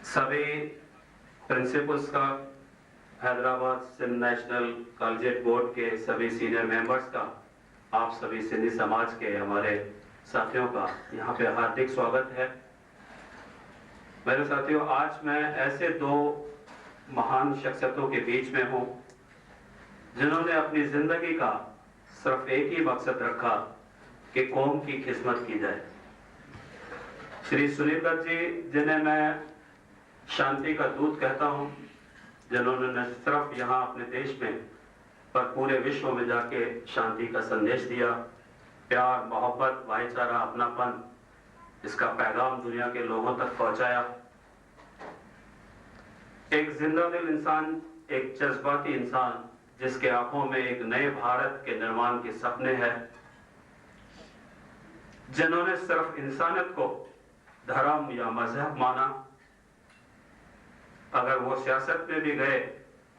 सभी प्रिंसिपल्स का, Hyderabad Sindh national collegiate board के सभी सीनियर मेंबर्स का, आप सभी सिंधी समाज के हमारे साथियों का यहाँ पे हार्दिक स्वागत है। मेरे साथियों, आज मैं ऐसे दो महान शख्सियतों के बीच में हूँ जिन्होंने अपनी जिंदगी का सिर्फ एक ही मकसद रखा कि कौम की खिदमत की जाए। श्री सुनील दत्त जी, जिन्हें मैं शांति का दूत कहता हूं, जिन्होंने न सिर्फ यहाँ अपने देश में पर पूरे विश्व में जाके शांति का संदेश दिया, प्यार, मोहब्बत, भाईचारा, अपनापन, इसका पैगाम दुनिया के लोगों तक पहुंचाया। एक जिंदा दिल इंसान, एक जज्बाती इंसान, जिसके आंखों में एक नए भारत के निर्माण के सपने हैं, जिन्होंने सिर्फ इंसानियत को धर्म या मजहब माना। अगर वो सियासत में भी गए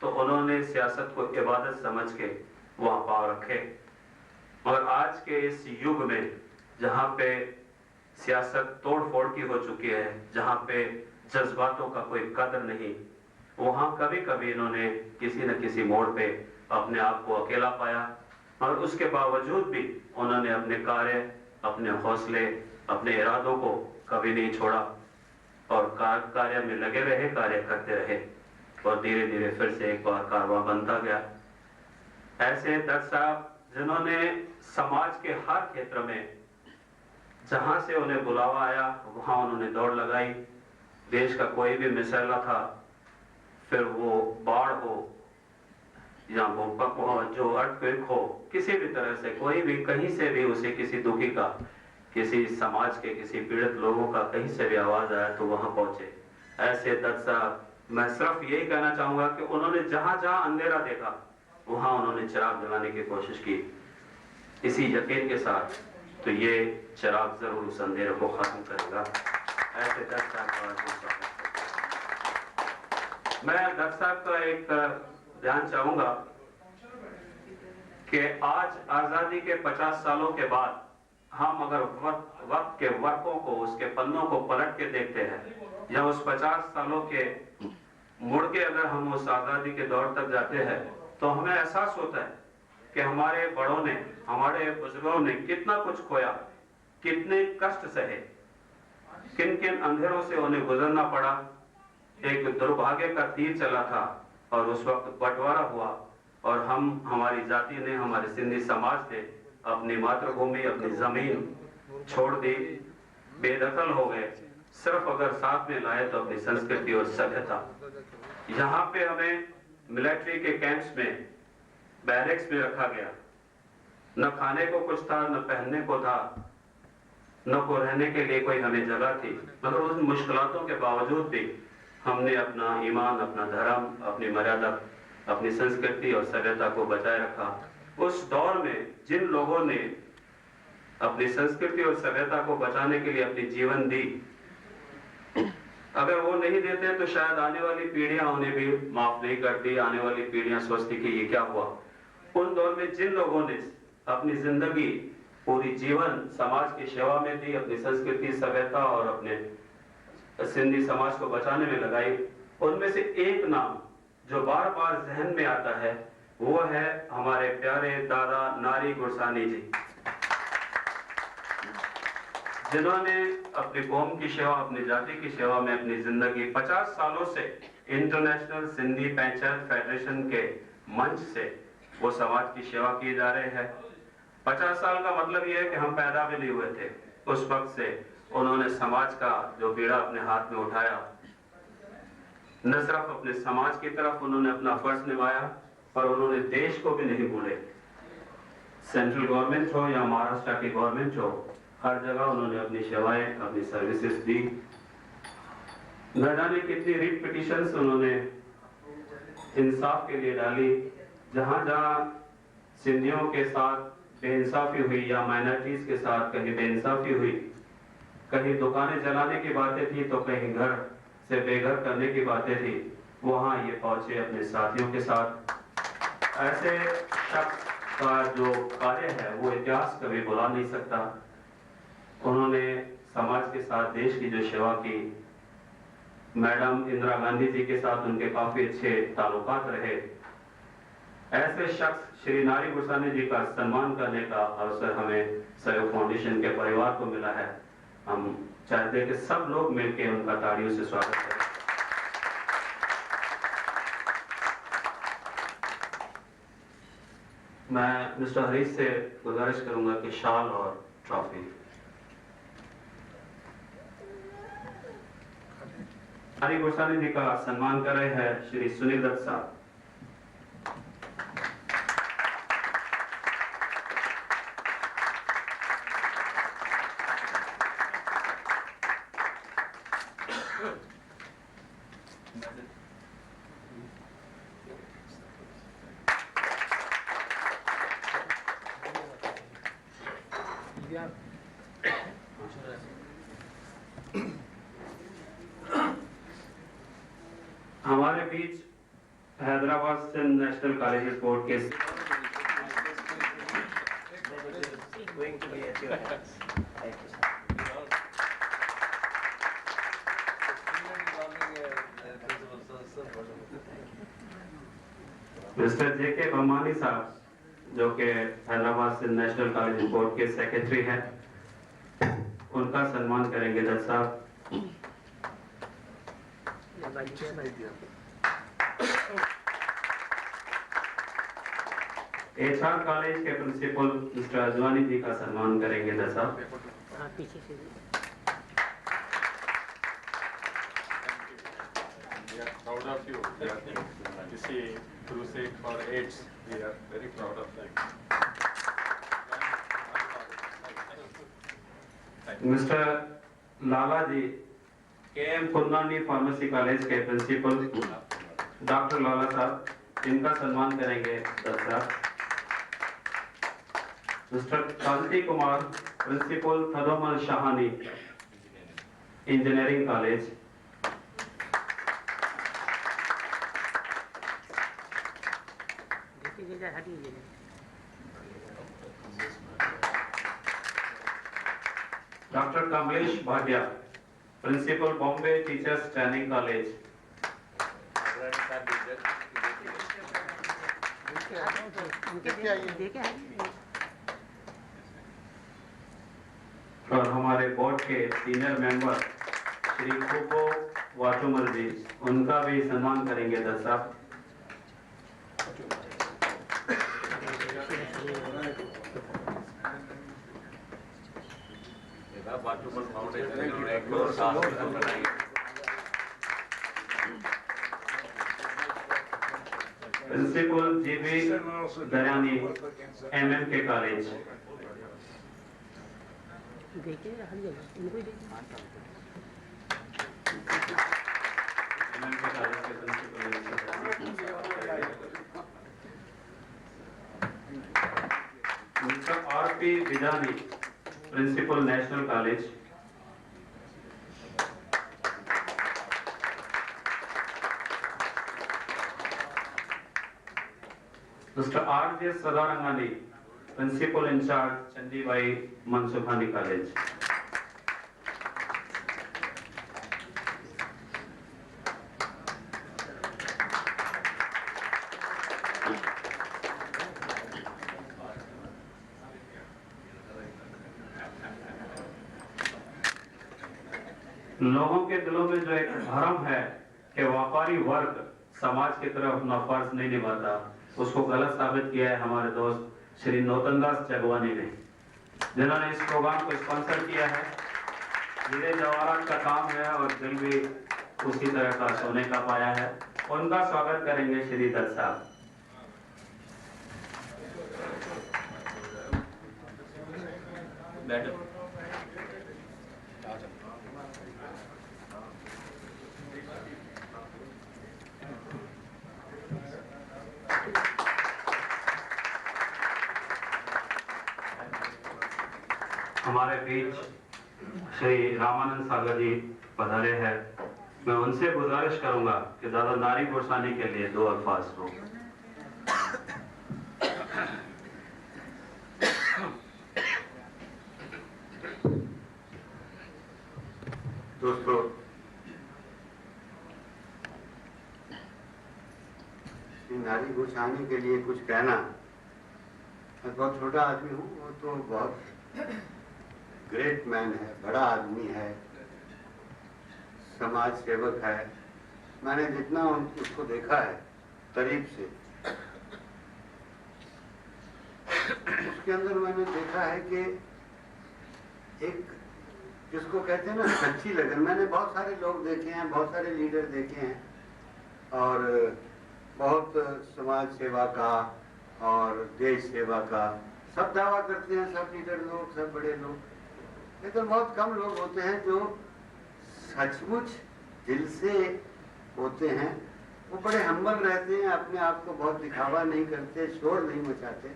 तो उन्होंने सियासत को इबादत समझ के वहां पांव रखे। और आज के इस युग में जहां पे सियासत तोड़ फोड़ की हो चुकी है, जहां पे जज्बातों का कोई कदर नहीं, वहां कभी कभी इन्होंने किसी न किसी मोड़ पे अपने आप को अकेला पाया। और उसके बावजूद भी उन्होंने अपने कार्य, अपने हौसले, अपने इरादों को कभी नहीं छोड़ा और कार्य में लगे रहे, कार्य करते रहे और धीरे धीरे फिर से एक बार कारवां बनता गया। ऐसे दत्त साहब, जिन्होंने समाज के हर क्षेत्र में जहां से उन्हें बुलावा आया वहां उन्होंने दौड़ लगाई। देश का कोई भी मसला था, फिर वो बाढ़ हो या भूकंप हो, जो अर्थक्वेक हो, किसी भी तरह से कोई भी कहीं से भी उसे किसी दुखी का, किसी समाज के किसी पीड़ित लोगों का कहीं से भी आवाज आया तो वहां पहुंचे। ऐसे दत्त साहब, मैं सिर्फ यही कहना चाहूंगा कि उन्होंने जहां जहां अंधेरा देखा वहां उन्होंने चिराग जलाने की कोशिश की, इसी यकीन के साथ तो ये चिराग जरूर उस अंधेरे को खत्म करेगा। ऐसे दत्त साहब का मैं दत्त साहब का एक ध्यान चाहूंगा कि आज आजादी के 50 सालों के बाद हम अगर वक्त के वर्कों को, उसके पन्नों को पलट के देखते हैं या उस 50 सालों के मुड़ के अगर हम उस आजादी के दौर तक जाते हैं तो हमें एहसास होता है कि हमारे बड़ों ने, हमारे बुजुर्गों ने कितना कुछ खोया, कितने कष्ट सहे, किन किन अंधेरों से उन्हें गुजरना पड़ा। एक दुर्भाग्य का तीर चला था और उस वक्त बंटवारा हुआ और हमारी जाति ने, हमारे सिंधी समाज ने अपनी मातृभूमि, अपनी जमीन छोड़ दी, बेदखल हो गए। सिर्फ अगर साथ में लाए तो अपनी संस्कृति और सभ्यता। यहाँ पे हमें मिलिट्री के कैंप्स में, बैरक्स में रखा गया। न खाने को कुछ था, न पहनने को था, न को रहने के लिए कोई हमें जगह थी। मगर उन मुश्किलातों के बावजूद भी हमने अपना ईमान, अपना धर्म, अपनी मर्यादा, अपनी संस्कृति और सभ्यता को बचाए रखा। उस दौर में जिन लोगों ने अपनी संस्कृति और सभ्यता को बचाने के लिए अपनी जीवन दी, अगर वो नहीं देते तो शायद आने वाली पीढ़ियां उन्हें भी माफ नहीं करती, आने वाली पीढ़ियां सोचती कि ये क्या हुआ। उन दौर में जिन लोगों ने अपनी जिंदगी, पूरी जीवन समाज की सेवा में दी, अपनी संस्कृति, सभ्यता और अपने सिंधी समाज को बचाने में लगाई, उनमें से एक नाम जो बार बार जहन में आता है वो है हमारे प्यारे दादा नारी गुरसानी जी, जिन्होंने अपनी कौम की सेवा, अपनी जाति की सेवा में अपनी जिंदगी 50 सालों से इंटरनेशनल सिंधी पंचायत फेडरेशन के मंच से वो समाज की सेवा किए जा रहे हैं। 50 साल का मतलब ये है कि हम पैदा भी नहीं हुए थे। उस वक्त से उन्होंने समाज का जो बीड़ा अपने हाथ में उठाया, न सिर्फ अपने समाज की तरफ उन्होंने अपना फर्ज निभाया पर उन्होंने देश को भी नहीं भूले। सेंट्रल गवर्नमेंट हो या महाराष्ट्र की गवर्नमेंट हो, हर जगह उन्होंने अपनी सेवाएं, अपनी सर्विसेज दी। न जाने कितनी रिट पिटिशंस उन्होंने इंसाफ के लिए डाली। जहां जहां सिंधियों के साथ बेइंसाफी हुई या माइनॉरिटीज के साथ कहीं बेइंसाफी हुई, कहीं दुकानें जलाने की बातें थी तो कहीं घर से बेघर करने की बातें थी, वहां ये पहुंचे अपने साथियों के साथ। ऐसे शख्स का जो कार्य है वो इतिहास कभी भुला नहीं सकता। उन्होंने समाज के साथ देश की जो सेवा की, मैडम इंदिरा गांधी जी के साथ उनके काफी अच्छे ताल्लुकात रहे। ऐसे शख्स श्री नारी गुरसानी जी का सम्मान करने का अवसर हमें सहयोग फाउंडेशन के परिवार को मिला है। हम चाहते हैं कि सब लोग मिलकर उनका तालियों से स्वागत करें। मैं मिस्टर हरीश से गुजारिश करूंगा कि शाल और ट्रॉफी। नारी गुरसानी जी का सम्मान कर रहे हैं श्री सुनील दत्त साहब। हमारे बीच हैदराबाद से नेशनल कॉलेज बोर्ड के मिस्टर जे.के. बम्मानी साहब, जो कि हैदराबाद से नेशनल कॉलेज बोर्ड के सेक्रेटरी हैं, उनका सम्मान करेंगे दत्त साहब। एचआर कॉलेज के प्रिंसिपल मिस्टर अजवानी जी का सम्मान करेंगे दत्त साहब। Proud of you. You see, crusade for AIDS. We are very proud of that. Mister Lala ji, K M. Kundnani pharmacy college के प्रिंसिपल डॉक्टर लाला साहब, इनका सम्मान करेंगे दत्त साहब। Mister Kanti Kumar, principal Thadomal Shahani engineering college. Doctor Kamlesh Bhatia, principal Bombay teachers training college. और हमारे बोर्ड के सीनियर मेंबर श्री कुको वाचुमल जी, उनका भी सम्मान करेंगे दत्त साहब। Principal G B. Dayani, MMK college. Mister R P. Bijani, principal national college. Mister R J. Sadarangani, principal incharge Chandibai Mansukhani college. लोगों के दिलों में जो एक भ्रम है कि व्यापारी वर्ग समाज की तरफ अपना फर्ज नहीं निभाता, उसको गलत साबित किया है हमारे दोस्त श्री नौतनदास जगवानी ने, जिन्होंने इस प्रोग्राम को स्पॉन्सर किया है। हीरे जवाहरात का काम है और दिल भी उसी तरह का सोने का पाया है। उनका स्वागत करेंगे श्री दत्त साहब। मैडम हमारे बीच श्री रामानंद सागर जी पधारे हैं। मैं उनसे गुजारिश करूंगा कि दादा नारी गोस्वामी के लिए 2 अल्फाज हो। दोस्तों, श्री नारी गोस्वामी के लिए कुछ कहना, मैं बहुत छोटा आदमी हूँ, वो तो बहुत ग्रेट मैन है, बड़ा आदमी है, समाज सेवक है। मैंने जितना उसको देखा है करीब से, उसके अंदर मैंने देखा है कि एक जिसको कहते हैं ना सच्ची लगन। मैंने बहुत सारे लोग देखे हैं, बहुत सारे लीडर देखे हैं, और बहुत समाज सेवा का और देश सेवा का सब दावा करते हैं, सब लीडर लोग, सब बड़े लोग, लेकिन बहुत कम लोग होते हैं जो सचमुच दिल से होते हैं। वो बड़े हम्बल रहते हैं, अपने आप को बहुत दिखावा नहीं करते, शोर नहीं मचाते,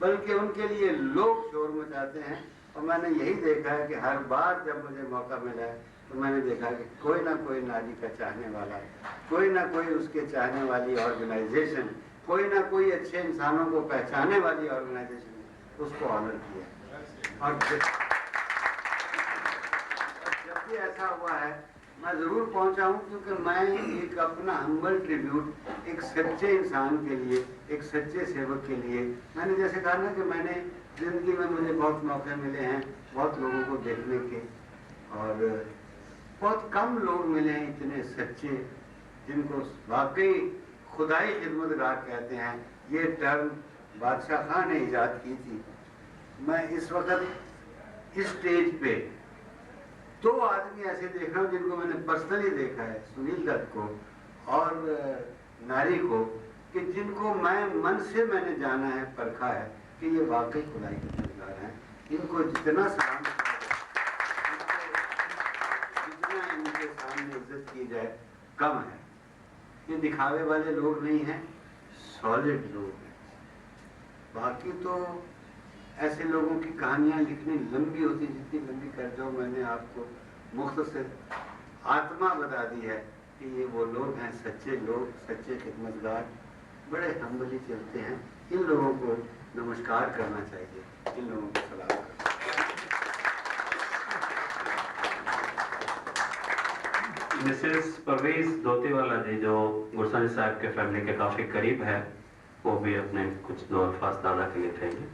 बल्कि उनके लिए लोग शोर मचाते हैं। और मैंने यही देखा है कि हर बार जब मुझे मौका मिला है तो मैंने देखा कि कोई ना कोई नारी का चाहने वाला, कोई ना कोई उसके चाहने वाली ऑर्गेनाइजेशन, कोई ना कोई अच्छे इंसानों को पहचाने वाली ऑर्गेनाइजेशन ने उसको ऑनर किया। और जब भी ऐसा हुआ है मैं जरूर पहुंचा हूं, क्योंकि मैं एक अपना हम्बल ट्रिब्यूट एक सच्चे इंसान के लिए, एक सच्चे सेवक के लिए, मैंने जैसे कहा ना कि मैंने जिंदगी में मुझे बहुत मौके मिले हैं बहुत लोगों को देखने के, और बहुत कम लोग मिले हैं इतने सच्चे जिनको वाकई खुदाई खिदमतगार कहते हैं। ये टर्म बादशाह खान ने ईजाद की थी। मैं इस वक्त इस स्टेज पे 2 आदमी ऐसे देख रहा हूँ जिनको मैंने पर्सनली देखा है, सुनील दत्त को और नारी को, कि जिनको मैं मन से मैंने जाना है, परखा है कि ये वाकई खुदाई खिदमतगार हैं। इनको जितना सलाम जितना इनके सामने इज्जत की जाए कम है। ये दिखावे वाले लोग नहीं हैं, सॉलिड लोग हैं। बाकी तो ऐसे लोगों की कहानियां लिखनी लंबी होती, जितनी लंबी कर दो। मैंने आपको मुख्तसर आत्मा बता दी है कि ये वो लोग हैं, सच्चे लोग, सच्चे खिदमतगार, बड़े हम्बली चलते हैं। इन लोगों को नमस्कार करना चाहिए, इन लोगों को सलाम करना। मिसेस परवेज धोतीवाला जी जो गोस्वामी साहब के फैमिली के काफी करीब है, वो भी अपने कुछ 2 अल्फाज दादा के लिए कहेंगे।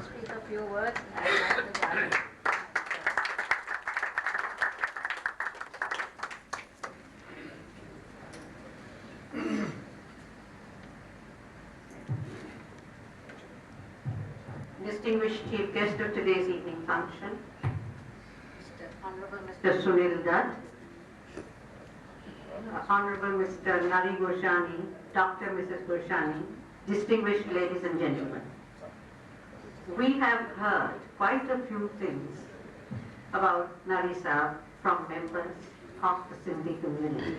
Speak a few words and ask the Bible. Distinguished chief guest of today's evening function, Honorable Mr. Sunil Dutt, Honorable Mr. Nari Goshani, Dr. Mrs. Goshani, distinguished ladies and gentlemen. We have heard quite a few things about Nari Saab from members of the Sindhi community.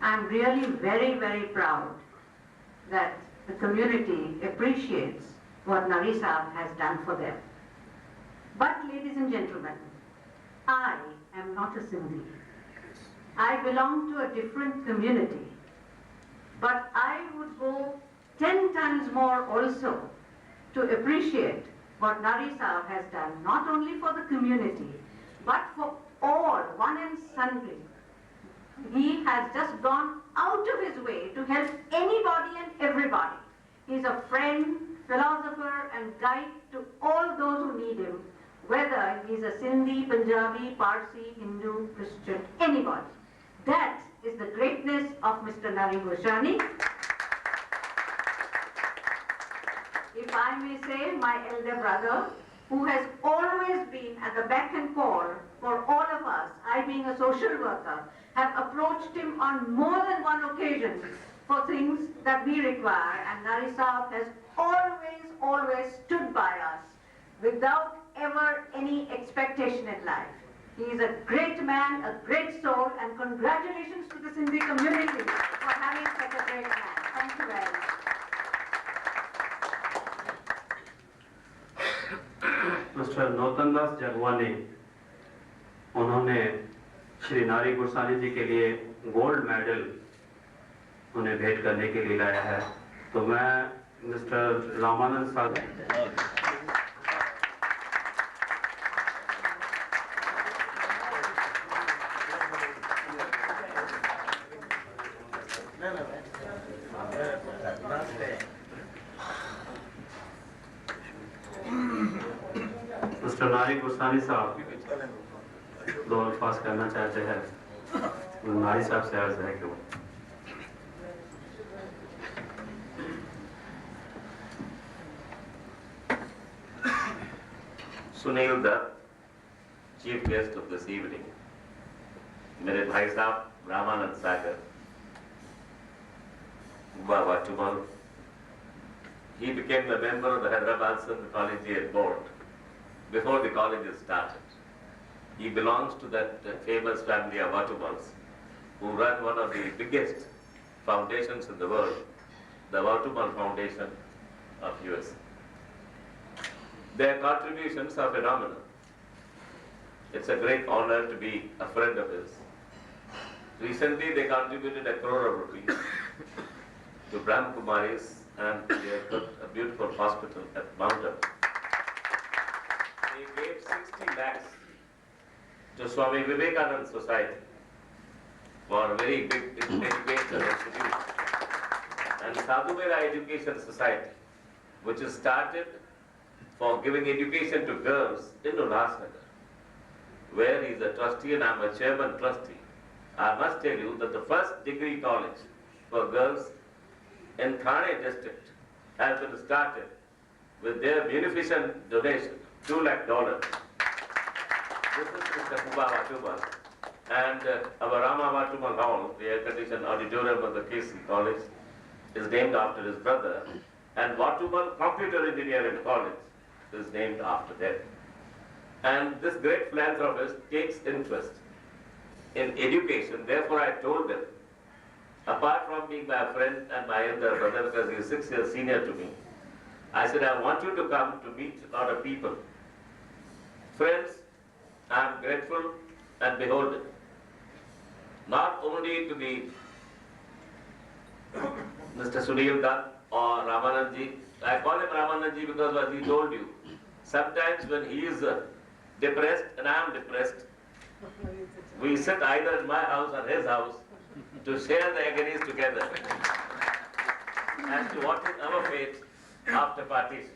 I am really very, very proud that the community appreciates what Nari Saab has done for them. But ladies and gentlemen, I am not a Sindhi. I belong to a different community. But I would go 10 times more also to appreciate what Nari Saab has done, not only for the community, but for all, one and sundry. He has just gone out of his way to help anybody and everybody. He is a friend, philosopher and guide to all those who need him, whether he is a Sindhi, Punjabi, Parsi, Hindu, Christian, anybody. That is the greatness of Mr. Nari Goshani. If I may say, my elder brother, who has always been at the beck and call for all of us, I being a social worker, have approached him on more than one occasion for things that we require, and Nari Saab has always stood by us without ever any expectation in life. He is a great man, a great soul, and congratulations to the Sindhi community for having such a great man. Thank you very much. Mister Nautandas Jagwani, उन्होंने श्री नारी गुरसानी जी के लिए gold medal उन्हें भेंट करने के लिए लाया है। तो मैं मिस्टर रामानंद सागर मिस्टर नारी गुरसानी साहब दो अल्फाज कहना चाहते हैं। नारी साहब से अर्ज है कि वो Sunil Dutt, chief guest of this evening, मेरे भाई साहब Ramanand Sagar, Baba Tumal. He became a member of the Hyderabad Sindh Collegiate Board before the colleges started. He belongs to that famous family of Vatumals, who run one of the biggest foundations in the world, the Vatumal Foundation of USA. Their contributions are phenomenal. It's a great honor to be a friend of his. Recently, they contributed 1 crore rupees to Brahma Kumaris, and they have put a beautiful hospital at Mount Abu. They gave 60 lakhs to Swami Vivekananda Society for a very big educational institution. And Sadhu Mera Education Society, which is started for giving education to girls in Ulhasnagar, where he is a trustee and I am a chairman trustee. I must tell you that the first degree college for girls in Thane district has been started with their beneficent donation, $2 lakh. This is Mr. Kuba Vatumal. And our Rama Vatumal Hall, the air-conditioned auditorium of the KC College, is named after his brother. And Vatumal Computer Engineering College is named after them. And this great philanthropist takes interest in education. Therefore, I told him, apart from being my friend and my elder brother, because he is 6 years senior to me, I said, I want you to come to meet a lot of people. Friends, I am grateful and beholden, not only to the Mr. Sunil Dutt or Ramanandji. I call him Ramanandji because, as he told you, sometimes when he is depressed and I am depressed, we sit either in my house or his house to share the agonies together as to what is our fate after partition.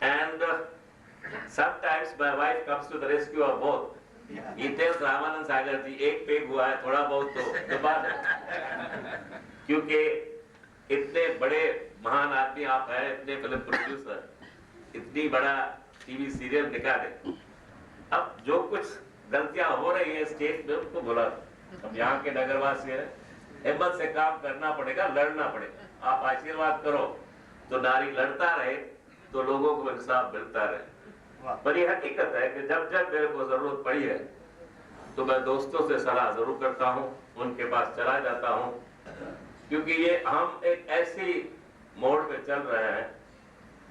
And sometimes my wife comes to the rescue of both. He tells Ramanand Sagar ji, एक peg हुआ है, थोड़ा बहुत तो दबा दो, क्योंकि इतने बड़े महान आदमी आप हैं, इतने फिल्म प्रोड्यूसर, इतनी बड़ा टीवी सीरियल दिखा दे। अब जो कुछ गलतियां हो रही है स्टेट में उनको भुला दो। अब यहाँ के नगरवासी हैं, हिम्मत से काम करना पड़ेगा, लड़ना पड़ेगा। आप आशीर्वाद करो तो नारी लड़ता रहे तो लोगों को इंसाफ मिलता रहे। पर ये हकीकत है कि जब जब मेरे को जरूरत पड़ी है तो मैं दोस्तों से सलाह जरूर करता हूँ, उनके पास चला जाता हूँ, क्योंकि ये हम एक ऐसी मोड़ पे चल रहे हैं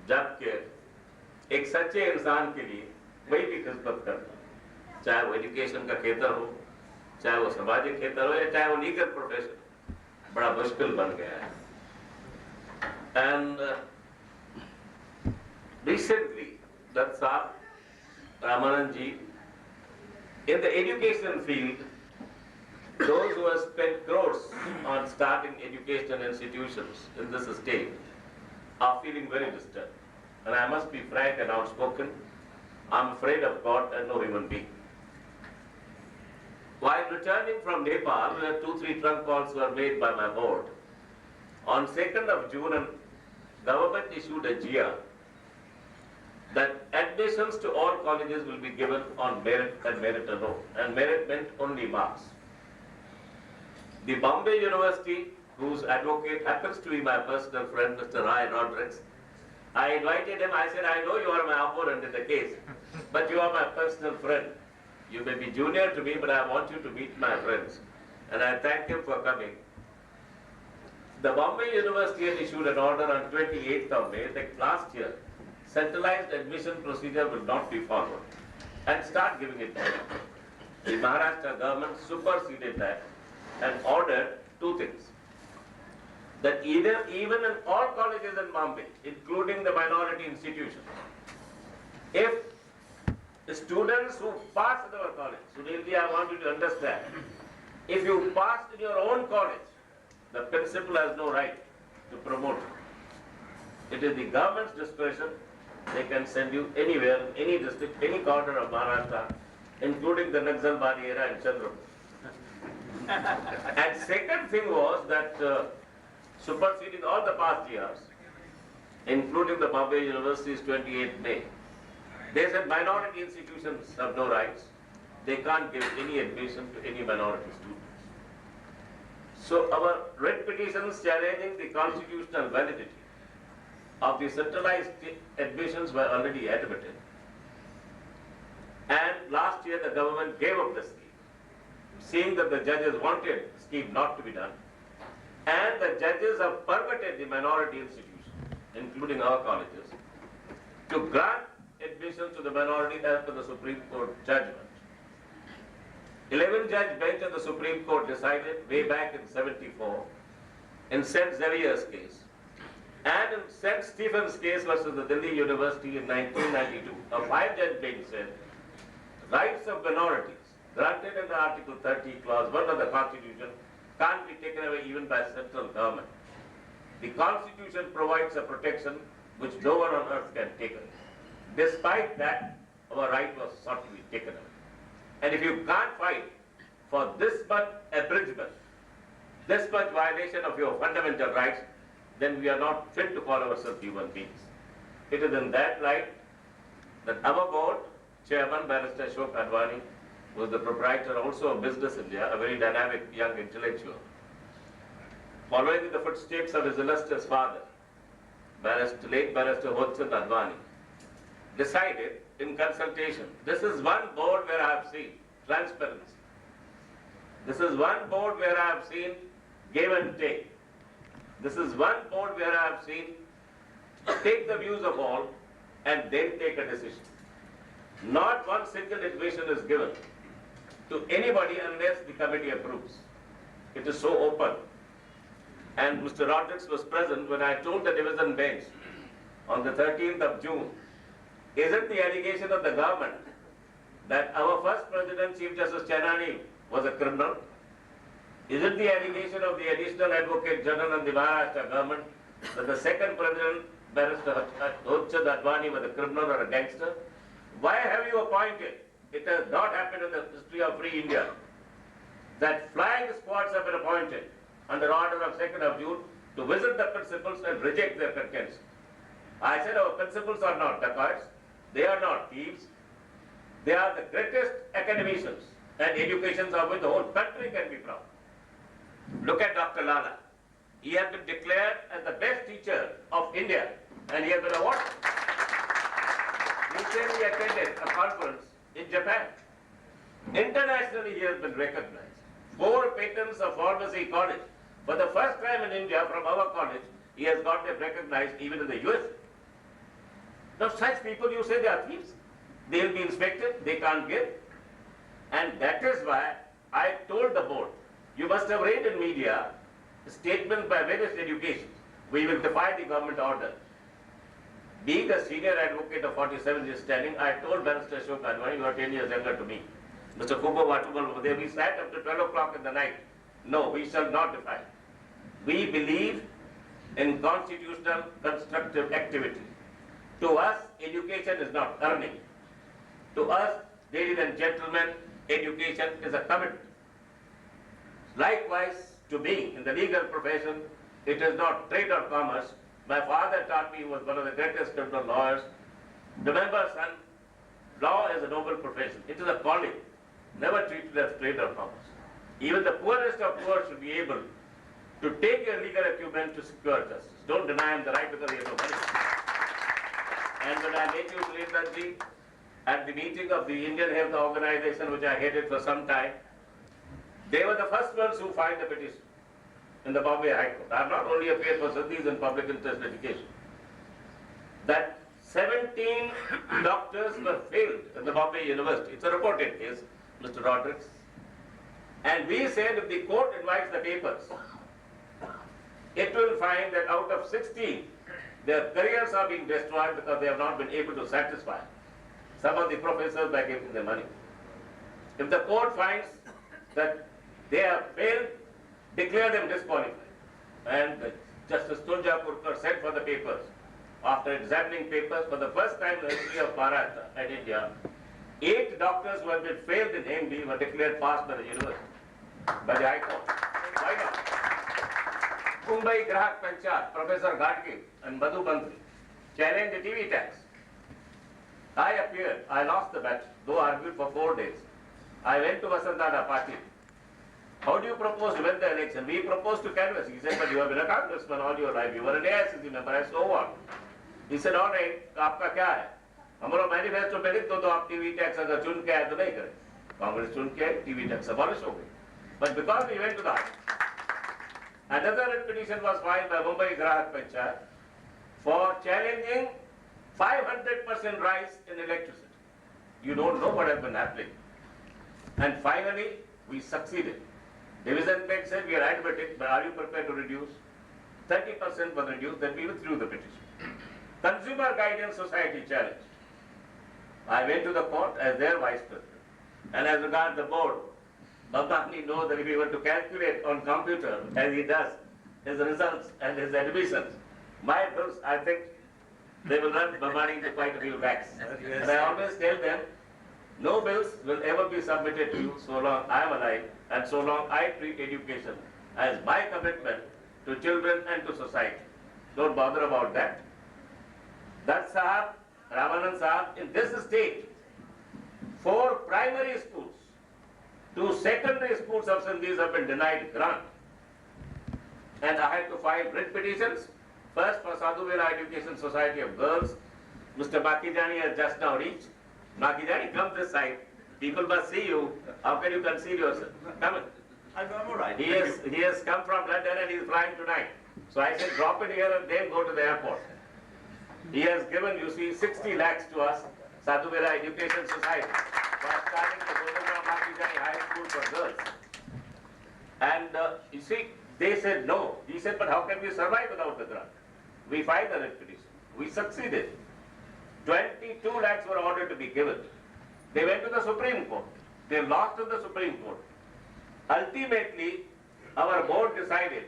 जबकि एक सच्चे इंसान के लिए वही भी खिदमत करना, चाहे वो एजुकेशन का क्षेत्र हो, चाहे वो सामाजिक क्षेत्र हो, या चाहे वो लीगल प्रोफेशन, बड़ा मुश्किल बन गया है। And recently, Dutt Sahab, Ramanand ji, in the education field, those who have spent crores on starting educational institutions in this state are feeling very disturbed. And I must be frank and outspoken, I'm afraid of God and no human being. While returning from Nepal, where 2-3 trunk calls were made by my board, on 2nd of June, government issued a GR that admissions to all colleges will be given on merit and merit alone, and merit meant only marks. The Bombay University, whose advocate happens to be my personal friend, Mr. Rai Rodrigues, I invited him, I said, I know you are my opponent in the case, but you are my personal friend. You may be junior to me, but I want you to meet my friends. And I thank him for coming. The Bombay University had issued an order on 28th of May, like last year, centralized admission procedure will not be followed, and start giving it back. The Maharashtra government superseded that and ordered two things. That even in all colleges in Bombay, including the minority institutions, if the students who pass in our college, Sunilji, I want you to understand, if you pass in your own college, the principal has no right to promote you. It is the government's discretion. They can send you anywhere, in any district, any corner of Maharashtra, including the Naxalbari era in Chandrapur. And second thing was that superseding all the past years, including the Bombay University's 28th May, they said minority institutions have no rights. They can't give any admission to any minority students. So our writ petitions challenging the constitutional validity of the centralized admissions were already admitted. And last year the government gave up the scheme, seeing that the judges wanted the scheme not to be done. And the judges have permitted the minority institutions, including our colleges, to grant admission to the minority as per the Supreme Court judgment. 11-judge bench of the Supreme Court decided way back in '74 in St. Xavier's case and in St. Stephen's case versus the Delhi University in 1992. A 5-judge bench said rights of minorities granted in the Article 30 Clause 1 of the Constitution can't be taken away even by central government. The Constitution provides a protection which no one on earth can take away. Despite that, our right was sought to be taken away. And if you can't fight for this much abridgment, this much violation of your fundamental rights, then we are not fit to call ourselves human beings. It is in that light that our board, Chairman Barrister Ashok Advani, was the proprietor also of Business India, a very dynamic young intellectual. Following in the footsteps of his illustrious father, late Barrister Hodson Advani, decided in consultation, this is one board where I have seen transparency. This is one board where I have seen give and take. This is one board where I have seen take the views of all and then take a decision. Not one single admission is given to anybody unless the committee approves. It is so open. And Mr. Rodrigues was present when I told the division bench on the 13th of June, isn't the allegation of the government that our first President, Chief Justice Chainani, was a criminal? Isn't the allegation of the Additional Advocate General in the Maharashtra government that the second President, Barrister Hodson Advani, was a criminal or a gangster? Why have you appointed? It has not happened in the history of free India that flying squads have been appointed under order of 2nd of June to visit the principals and reject their contents. I said our principals are not dacoits, they are not thieves, they are the greatest academicians and educations of which the whole country can be proud. Look at Dr. Lala. He has been declared as the best teacher of India and he has been awarded. Recently attended a conference in Japan. Internationally he has been recognized. 4 patents of pharmacy college. For the first time in India from our college, he has got them recognized even in the US. Now such people you say they are thieves. They will be inspected, they can't give. And that is why I told the board, you must have read in media statements by various educations. We will defy the government order. Being a senior advocate of 47 years standing, I told Barrister Ashok Advani, you are 10 years younger to me. Mr. Kubo Vatumal over there, we sat up to 12 o'clock in the night. No, we shall not defy. We believe in constitutional constructive activity. To us, education is not earning. To us, ladies and gentlemen, education is a commitment. Likewise, to me, in the legal profession, it is not trade or commerce. My father taught me, he was one of the greatest criminal lawyers. Remember, son, law is a noble profession. It is a calling, never treated as trade or commerce. Even the poorest of poor should be able to take your legal acumen to secure justice. Don't deny him the right because he has no money. And when I met you, Surendraji, at the meeting of the Indian Health Organization, which I headed for some time, they were the first ones who filed the petition in the Bombay High Court. I have not only appeared for Sindhis in public interest litigation. That 17 doctors were failed in the Bombay University. It's a reported case, Mr. Rodrigues. And we said if the court invites the papers, it will find that out of 16, their careers are being destroyed because they have not been able to satisfy some of the professors by giving them money. If the court finds that they have failed, declare them disqualified. And Justice Tulja sent for the papers. After examining papers for the first time in the history of Maharashtra and India, 8 doctors who had been failed in MD were declared passed by the university, by the High Court. Why not? Mumbai Grahak Panchayat, Professor Gadge and Madhu Bantri challenged the TV tax. I appeared, I lost the battle, though argued for 4 days. I went to Vasantana Patil. How do you propose to win the election? We proposed to canvass. He said, but you have been a congressman all your life. You were an AICC member. I said, so what? He said, all right, आपका क्या है? हमारा manifesto में लिख दो तो आप TV tax अगर चुन के आए तो नहीं करें. कांग्रेस चुन के टीवी टैक्स abolish हो गई. But because we went to the High Court, another petition was filed by Mumbai Grahak Panchayat for challenging 500% rise in electricity. You don't know what has been happening. And finally, we succeeded. Division bench said, we are admitting, but are you prepared to reduce? 30% was reduced, then we withdrew the petition. Consumer Guidance Society challenged. I went to the court as their vice president. And as regards the board, Babani knows that if he were to calculate on computer, as he does, his results and his admissions, my bills, I think, they will run Babani to quite a few lakhs. And I always tell them, no bills will ever be submitted to you so long I am alive and so long I treat education as my commitment to children and to society. Don't bother about that. That Sahab, Ramanand Sahab, in this state, 4 primary schools, 2 secondary schools of Sindhis have been denied grant. And I had to file writ petitions, first for Sadhu Vela Education Society of Girls. Mr. Makijani has just now reached. Makijani, come this side. People must see you. How can you conceal yourself? Come in. I'm all right. He has come from London and he is flying tonight. So I said, drop it here and then go to the airport. He has given, you see, 60 lakhs to us, Sadhu Vela Education Society, for starting the Govindram Makijani High School for girls. And you see, they said no. He said, but how can we survive without the grant? We filed the writ petition. We succeeded. 22 lakhs were ordered to be given. They went to the Supreme Court. They lost in the Supreme Court. Ultimately, our board decided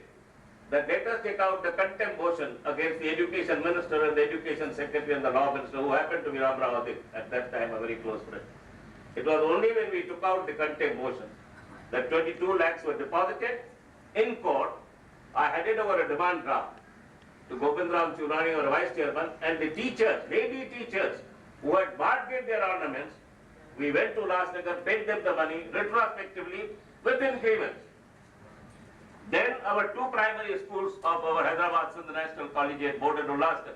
that let us take out the contempt motion against the education minister and the education secretary and the law minister, who happened to be Ram Rao, at that time a very close friend. It was only when we took out the contempt motion that 22 lakhs were deposited in court. I handed over a demand draft to Govindram Churani, our vice chairman, and the teachers, lady teachers, who had bargained their ornaments. We went to Ulhasnagar, paid them the money retrospectively with increments. Then our 2 primary schools of our Hyderabad Sindh National Collegiate Board in Ulhasnagar,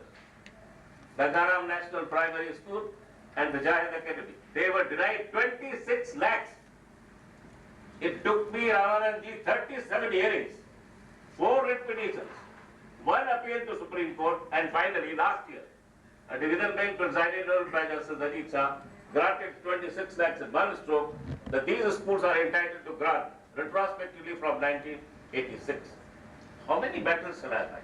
Gangaram National Primary School and the Jahid Academy, they were denied 26 lakhs. It took me, Ramanandji, 37 hearings, 4 writ petitions, 1 appeal to Supreme Court, and finally last year, a division bench presided over by Justice Ajit Shah granted 26 lakhs in one stroke that these schools are entitled to grant retrospectively from 1986. How many battles shall I fight?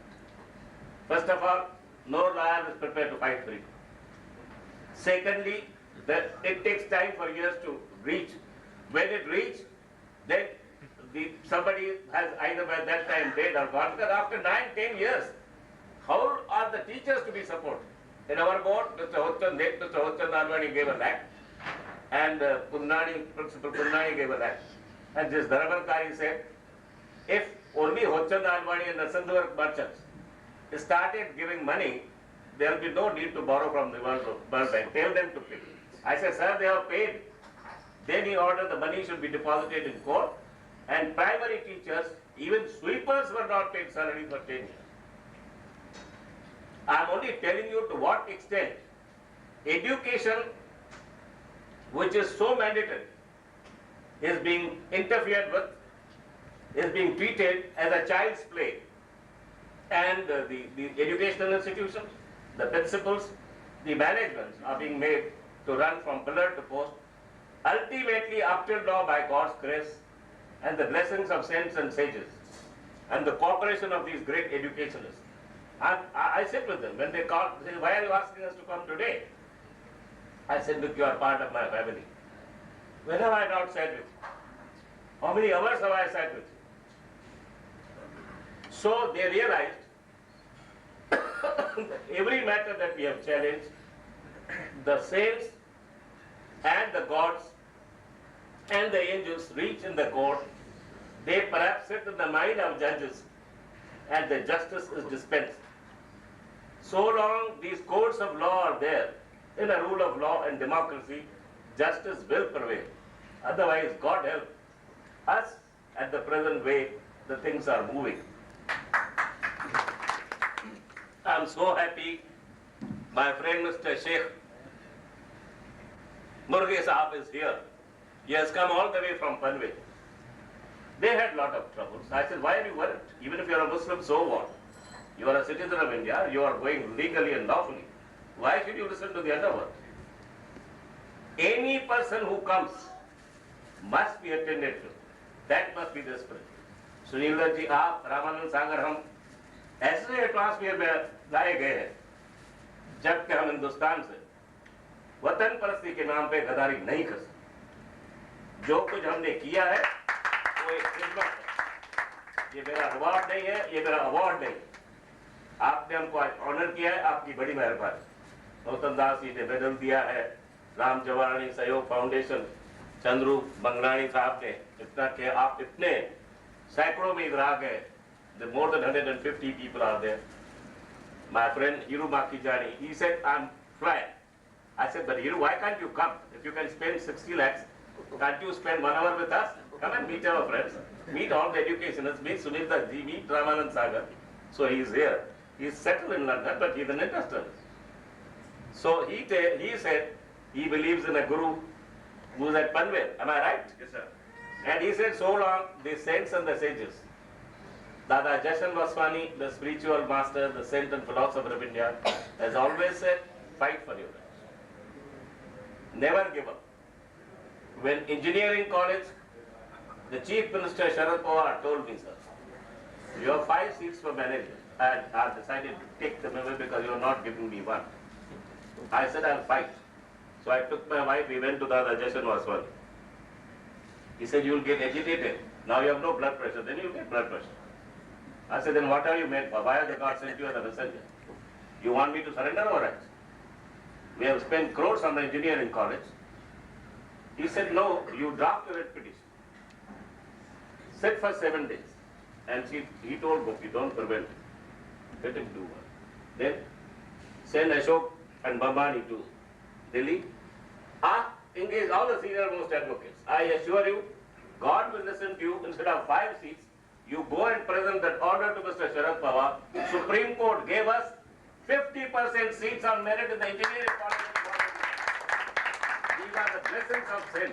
First of all, no lawyer is prepared to fight for it. Secondly, that it takes time for years to reach. When it reaches, then somebody has either by that time dead or gone. Because after 9-10 years, how are the teachers to be supported? In our board, Mr. Hochan Alwani gave a lakh, and Principal Punnani gave a lakh. And this Dharamankari said, if only Hochan Alwani and the Sindhwork merchants started giving money, there will be no need to borrow from the World Bank. Tell them to pay. I said, sir, they have paid. Then he ordered the money should be deposited in court, and primary teachers, even sweepers, were not paid salary for 10 years. I am only telling you to what extent education, which is so mandatory, is being interfered with, is being treated as a child's play. And the educational institutions, the principals, the managements are being made to run from pillar to post, ultimately up till now by God's grace and the blessings of saints and sages and the cooperation of these great educationists. I sit with them when they call, they say, why are you asking us to come today? I said, look, you are part of my family. When have I not sat with you? How many hours have I sat with you? So they realized that every matter that we have challenged, the saints and the gods and the angels reach in the court. They perhaps sit in the mind of judges and the justice is dispensed. So long these courts of law are there, in a rule of law and democracy, justice will prevail. Otherwise, God help us at the present way the things are moving. I am so happy my friend Mr. Sheikh Murghi Sahab is here. He has come all the way from Panvel. They had a lot of troubles. I said, why are you worried? Even if you are a Muslim, so what? You are a citizen of India, you are going legally and lawfully. Why should you listen to the underworld? Any person who comes must be attended to. That must be the spirit. Sunil ji, आप, रामानंद सागर, हम ऐसे atmosphere में लाए गए हैं जबकि हम हिंदुस्तान से वतन परस्ती के नाम पे गद्दारी नहीं कर सकते। जो कुछ हमने किया है वो एक खिदमत है। ये मेरा रिवॉर्ड नहीं है, ये मेरा अवार्ड नहीं है। आपने हमको आज ऑनर किया है, आपकी बड़ी मेहरबानी। गौतम दास जी ने मेडल दिया है, राम जवानी सहयोग फाउंडेशन, चंद्रू बंगलानी साहब ने इतना कि आप इतने सैकड़ों में इधर आ गए। More than 150 people are there. My friend Hiru Makijani, he said, I'm flying. I said, but Hiru, why can't you come? If you can spend 60 lakhs, can't you spend 1 hour with us? Come and meet our friends, meet all the educationists, meet Sunil Ji, meet Ramanand Sagar. So he is here. He is settled in London, but he is an industrialist. So he said he believes in a guru who is at Panvel. Am I right? Yes, sir. And he said, so long, the saints and the sages, Dada Jashan Vaswani, the spiritual master, the saint and philosopher of India, has always said, fight for your rights. Never give up. When engineering college, the chief minister Sharad Pawar told me, sir, you have 5 seats for management. And I decided to take them away because you are not giving me one. I said, I'll fight. So I took my wife, we went to Dada Jashan Vaswani. He said, you will get agitated. Now you have no blood pressure, then you will get blood pressure. I said, then what are you made for? Why has the God sent you as a messenger? You want me to surrender our rights? We have spent crores on the engineering college. He said, no, you draft a writ petition. Sit for 7 days. And he told Gopi, don't prevent him. Let him do one. Then send Ashok and Bambani to Delhi. Engage all the senior most advocates. I assure you, God will listen to you. Instead of 5 seats, you go and present that order to Mr. Sharad Pawar. Supreme Court gave us 50% seats on merit in the engineering college. These are the blessings of sin.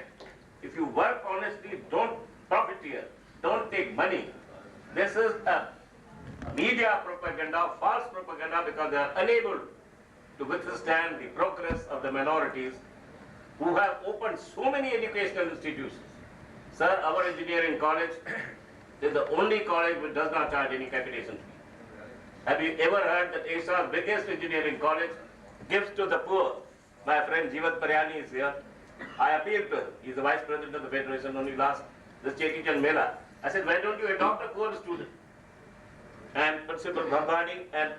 If you work honestly, don't profiteer, don't take money. This is a media propaganda, false propaganda, because they are unable to withstand the progress of the minorities who have opened so many educational institutions. Sir, our engineering college is the only college which does not charge any capitation fee. Have you ever heard that Asia's biggest engineering college gives to the poor? My friend Jeevat Paryani is here. I appealed to him. He's the vice president of the federation only last this Cheti Chand Mela. I said, why don't you adopt a poor student? And Principal Bhambani and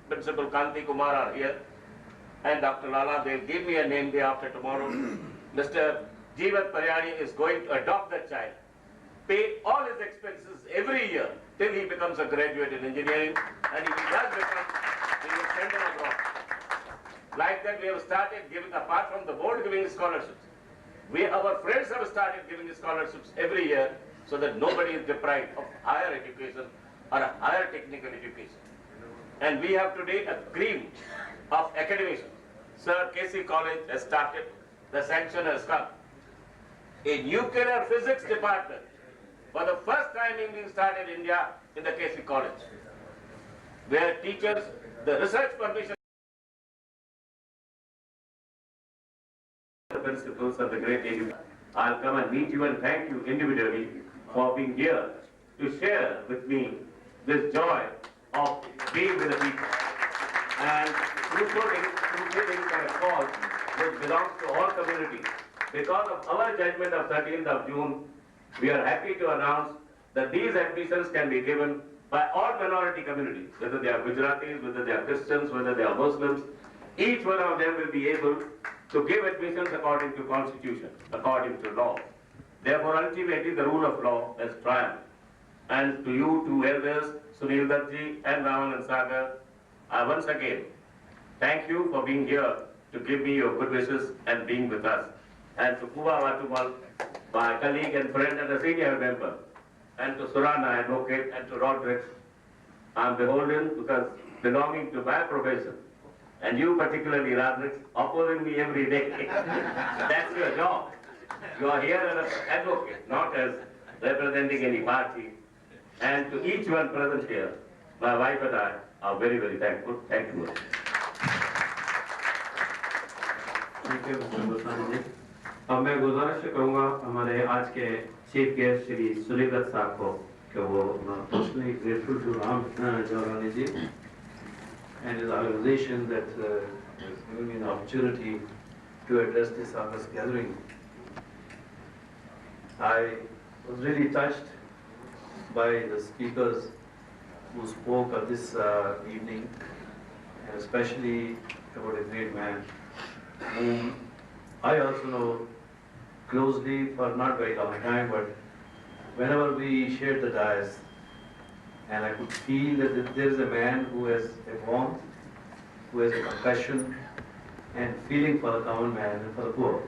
Principal Kanti Kumar are here. And Dr. Lala, they'll give me a name day after tomorrow. Mr. Jeevat Paryani is going to adopt that child, pay all his expenses every year till he becomes a graduate in engineering, and if he does become, we will send him abroad. Like that, we have started giving, apart from the board giving scholarships, our friends have started giving scholarships every year so that nobody is deprived of higher education or a higher technical education. And we have today a cream of academicians. Sir, KC College has started, the sanction has come. A nuclear physics department, for the first time being started in India in the KC College, where teachers, the research permission, the principals of the great AU. I'll come and meet you and thank you individually for being here to share with me this joy of being with the people. And fulfilling for a cause which belongs to all communities. Because of our judgment of 13th of June, we are happy to announce that these admissions can be given by all minority communities, whether they are Gujaratis, whether they are Christians, whether they are Muslims. Each one of them will be able to give admissions according to Constitution, according to law. Therefore, ultimately, the rule of law has triumphed. And to you, two elders, Sunil Duttji and Raman Sagar, I once again thank you for being here to give me your good wishes and being with us. And to Kuba Watumal, my colleague and friend and a senior member, and to Surana Advocate and to Roderick, I am beholden because belonging to my profession, and you particularly, Roderick, opposing me every day. That's your job. You are here as an advocate, not as representing any party. And to each one present here, my wife and I are very, very thankful. Thank you. Thank you mister Goswami ji. अब मैं गुजारिश करूंगा हमारे आज के chief guest Shri Sunil Dutt साहब को कि वो personally grateful to Ram Jaurani ji and his organization that has given me an opportunity to address this August gathering. I was really touched by the speakers who spoke of this evening, and especially about a great man whom I also know closely for not very long time, but whenever we shared the dais, and I could feel that there is a man who has a warmth, who has a compassion and feeling for the common man and for the poor.